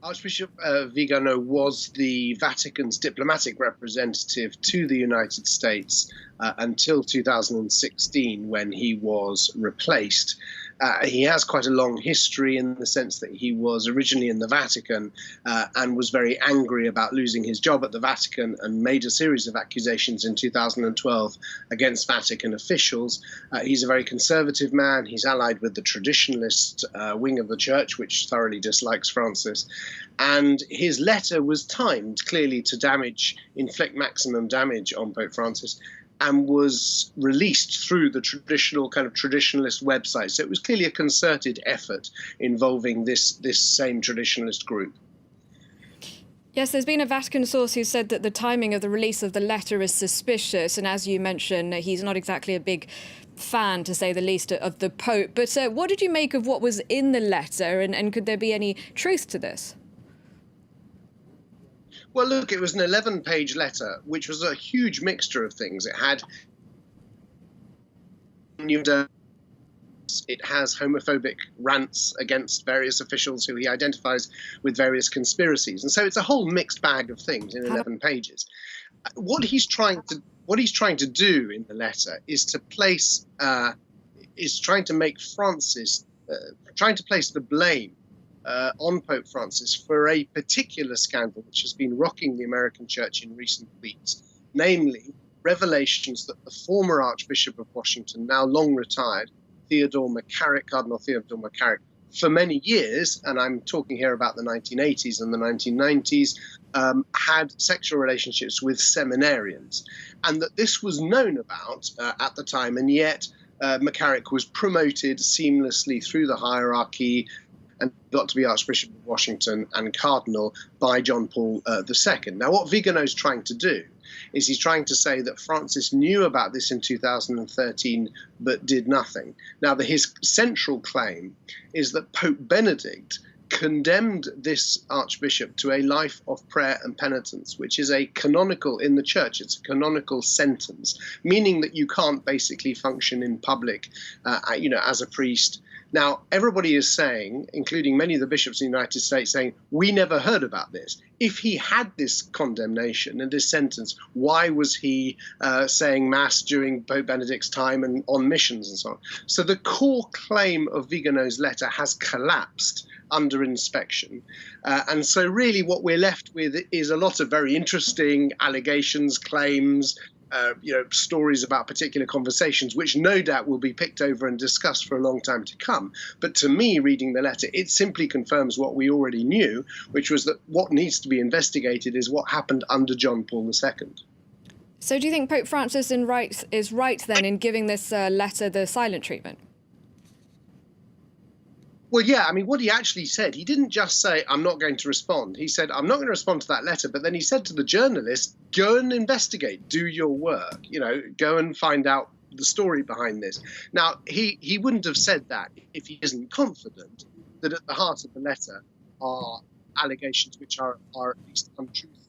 Archbishop Vigano was the Vatican's diplomatic representative to the United States until 2016, when he was replaced. He has quite a long history in the sense that he was originally in the Vatican and was very angry about losing his job at the Vatican and made a series of accusations in 2012 against Vatican officials. He's a very conservative man. He's allied with the traditionalist wing of the church, which thoroughly dislikes Francis. And his letter was timed clearly to inflict maximum damage on Pope Francis, and was released through the traditional kind of traditionalist website. So it was clearly a concerted effort involving this same traditionalist group. Yes, there's been a Vatican source who said that the timing of the release of the letter is suspicious. And as you mentioned, he's not exactly a big fan, to say the least, of the Pope. But what did you make of what was in the letter? And could there be any truth to this? Well, look, it was an 11-page letter, which was a huge mixture of things. It had homophobic rants against various officials who he identifies with various conspiracies. And so it's a whole mixed bag of things in 11 pages. What he's trying to do in the letter is to place, trying to make Francis, trying to place the blame on Pope Francis for a particular scandal which has been rocking the American church in recent weeks, namely revelations that the former Archbishop of Washington, now long retired, Cardinal Theodore McCarrick, for many years, and I'm talking here about the 1980s and the 1990s, had sexual relationships with seminarians, and that this was known about at the time, and yet McCarrick was promoted seamlessly through the hierarchy and got to be Archbishop of Washington and Cardinal by John Paul II. Now, what Vigano's trying to do is he's trying to say that Francis knew about this in 2013 but did nothing. Now, his central claim is that Pope Benedict condemned this archbishop to a life of prayer and penitence, which is a canonical in the church. It's a canonical sentence, meaning that you can't basically function in public, as a priest. Now, everybody is saying, including many of the bishops in the United States, saying, we never heard about this. If he had this condemnation and this sentence, why was he saying Mass during Pope Benedict's time and on missions and so on? So the core claim of Vigano's letter has collapsed under inspection. And so really what we're left with is a lot of very interesting allegations, claims, stories about particular conversations, which no doubt will be picked over and discussed for a long time to come. But to me, reading the letter, it simply confirms what we already knew, which was that what needs to be investigated is what happened under John Paul II. So do you think Pope Francis is right then in giving this letter the silent treatment? Well, yeah, I mean, what he actually said, he didn't just say, I'm not going to respond. He said, I'm not going to respond to that letter. But then he said to the journalist, go and investigate, do your work, go and find out the story behind this. Now, he wouldn't have said that if he isn't confident that at the heart of the letter are allegations which are at least untruthful.